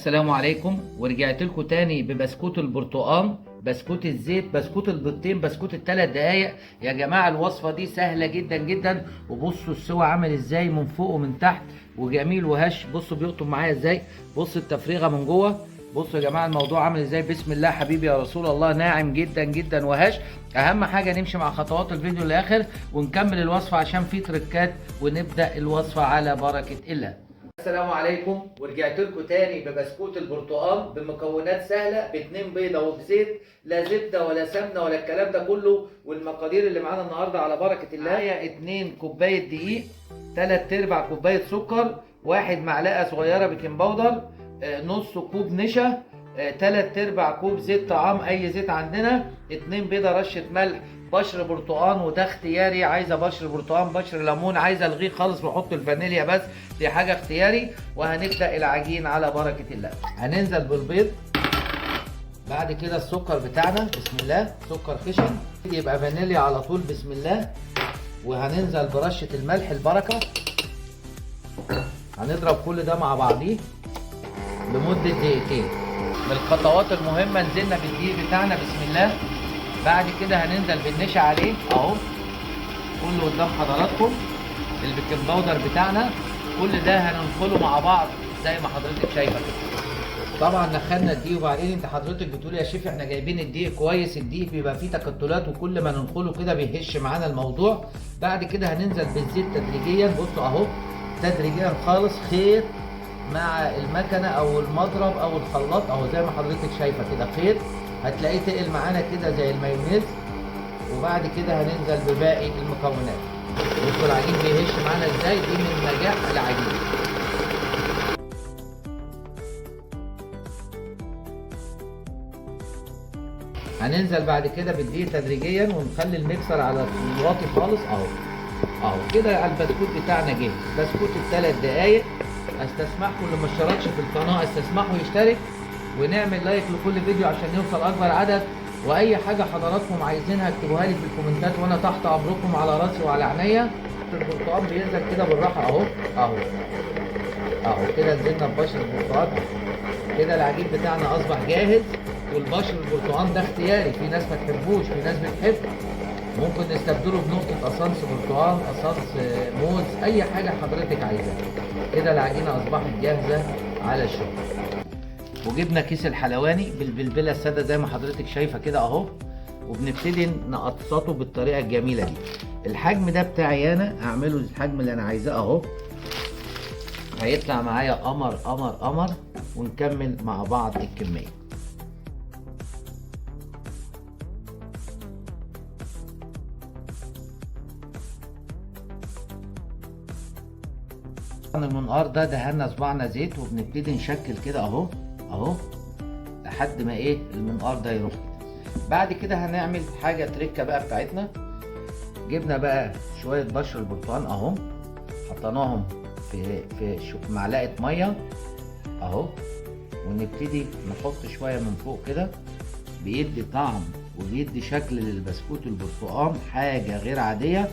السلام عليكم، ورجعت لكم تاني ببسكوت البرتقال، بسكوت الزيت، بسكوت البيضتين، بسكوت الثلاث دقايق. يا جماعه الوصفه دي سهله جدا جدا، وبصوا السوا عامل ازاي من فوق ومن تحت، وجميل وهش. بصوا بيقطم معايا ازاي، بصوا التفريغه من جوه. بصوا يا جماعه الموضوع عامل ازاي، بسم الله حبيبي يا رسول الله، ناعم جدا جدا وهش. اهم حاجه نمشي مع خطوات الفيديو للاخر ونكمل الوصفه عشان في تريكات، ونبدا الوصفه على بركه الله. السلام عليكم، ورجعت لكم تاني ببسكوت البرتقال بمكونات سهله، ب2 بيضه وبزيت، لا زبده ولا سمنه ولا الكلام ده كله. والمقادير اللي معانا النهارده على بركه الله: معايا 2 كوبايه دقيق، 3/4 كوبايه سكر، 1 معلقه صغيره بيكنج باودر، نص كوب نشا، 3/4 كوب زيت طعام، اي زيت عندنا، 2 بيضه، رشه ملح، بشر برتقان وده اختياري، عايزه بشر برتقان، بشر ليمون، عايزه الغيه خالص بحط الفانيليا بس، دي حاجه اختياري. وهنبدا العجين على بركه الله. هننزل بالبيض، بعد كده السكر بتاعنا، بسم الله، سكر خشن يبقى فانيليا على طول، بسم الله. وهننزل برشه الملح البركه، هنضرب كل ده مع بعضيه لمده دقيقتين. من الخطوات المهمه نزلنا بالدقيق بتاعنا، بسم الله. بعد كده هننزل بالنشا عليه اهو، كله قدام حضراتكم. البيكنج باودر بتاعنا، كل ده هننخله مع بعض زي ما حضرتك شايفه كده. طبعا نخلنا الدقيق، وبعدين انت حضرتك بتقول يا شيف احنا جايبين الدقيق كويس، الدقيق بيبقى فيه تكتلات، وكل ما ننخله كده بيهش معانا الموضوع. بعد كده هننزل بالزيت تدريجيا، بصوا اهو، تدريجيا خالص، خيط مع المكنه او المضرب او الخلاط اهو، زي ما حضرتك شايفه كده، خيط هتلاقيه تقل معانا كده زي المايونيز. وبعد كده هننزل بباقي المكونات. بصوا العجين بيهش معانا ازاي، دي من نجاح العجين. هننزل بعد كده بالدقيق تدريجيا، ونخلي الميكسر على الواطي خالص اهو اهو كده. البسكوت بتاعنا جاهز، بسكوت ال3 دقايق. استسمحكم اللي ما اشتركش في القناه استسمحوا يشترك، ونعمل لايك لكل فيديو عشان نوصل اكبر عدد. واي حاجه حضراتكم عايزينها اكتبوها لي في الكومنتات، وانا تحت امركم على راسي وعلى عينيا. البرتقال بينزل كده بالراحه اهو اهو اهو كده، نزلنا ببشر البرتقال كده. العجين بتاعنا اصبح جاهز. والبشر البرتقال ده اختياري، في ناس ما تحبوش، في ناس بتحب، ممكن نستبدله بنقطه اسانس برتقال، اسانس موز، اي حاجه حضرتك عايزاها. كده العجينه اصبحت جاهزه على الشغل. وجبنا كيس الحلواني بالبلبله الساده زي ما حضرتك شايفه كده اهو، وبنبتدي نقطصه بالطريقه الجميله دي. الحجم ده بتاعي انا، اعمله الحجم اللي انا عايزاه اهو، هيطلع معايا قمر قمر قمر. ونكمل مع بعض الكميه. المنقار ده دهنا صباعنا زيت، وبنبتدي نشكل كده اهو اهو لحد ما ايه المنقار ده يروح. بعد كده هنعمل حاجه تريكه بقى بتاعتنا. جبنا بقى شويه بشر البرتقال اهو، حطيناهم في معلقه ميه اهو، ونبتدي نحط شويه من فوق كده، بيدي طعم وبيدي شكل للبسكوت البرتقال حاجه غير عاديه.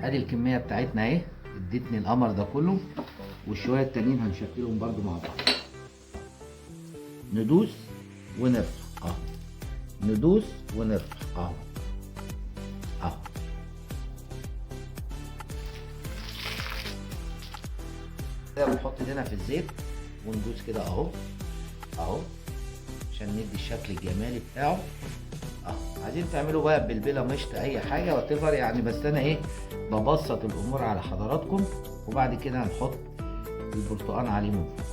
ادي الكميه بتاعتنا اهي، ادتني القمر ده كله. والشويه التانيين هنشكلهم برده مع بعض، ندوس ونرفع اهو، ندوس ونرفع اهو اهو. كده بنحط ايدينا في الزيت وندوس كده اهو اهو، عشان ندي الشكل الجمالي بتاعه اهو. عايزين تعملوا بقى بلبله مشط اي حاجه واتيفر يعني، بس انا ايه ببسط الامور على حضراتكم. وبعد كده هنحط البرتقال عليه من فوق.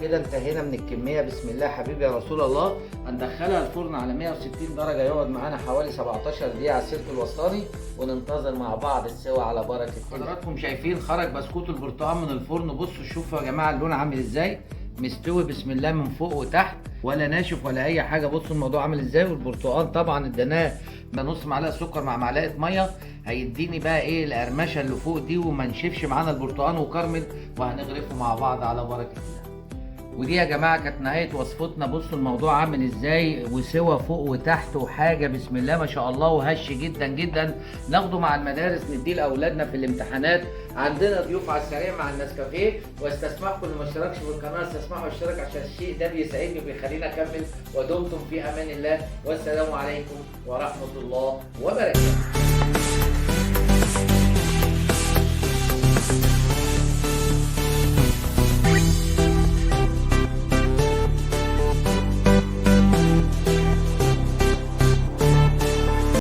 كده انتهينا من الكميه، بسم الله حبيبي يا رسول الله. هندخلها الفرن على 160 درجه، يقعد معانا حوالي 17 دقيقه على السلك الوسطاني، وننتظر مع بعض السوا على بركه الله. حضراتكم شايفين خرج بسكوت البرتقال من الفرن، بصوا شوفوا يا جماعه اللون عامل ازاي، مستوي بسم الله من فوق وتحت، ولا ناشف ولا اي حاجه. بصوا الموضوع عامل ازاي. والبرتقال طبعا اديناه نص معلقه سكر مع معلقه ميه، هيديني بقى ايه القرمشه اللي فوق دي، وما نشفش معانا البرتقال وكرمل، وهنغرفه مع بعض على بركه الله. ودي يا جماعه كانت نهايه وصفتنا. بصوا الموضوع عامل ازاي، وسوى فوق وتحت وحاجه بسم الله ما شاء الله، وهش جدا جدا. ناخده مع المدارس نديه لاولادنا في الامتحانات. عندنا ضيوف على السريع مع النسكافيه. واستسمحكم اللي ما اشتركش في القناه استسمحوا اشترك، عشان الشيء ده بيساعدني وبيخليني اكمل. ودمتم في امان الله، والسلام عليكم ورحمه الله وبركاته.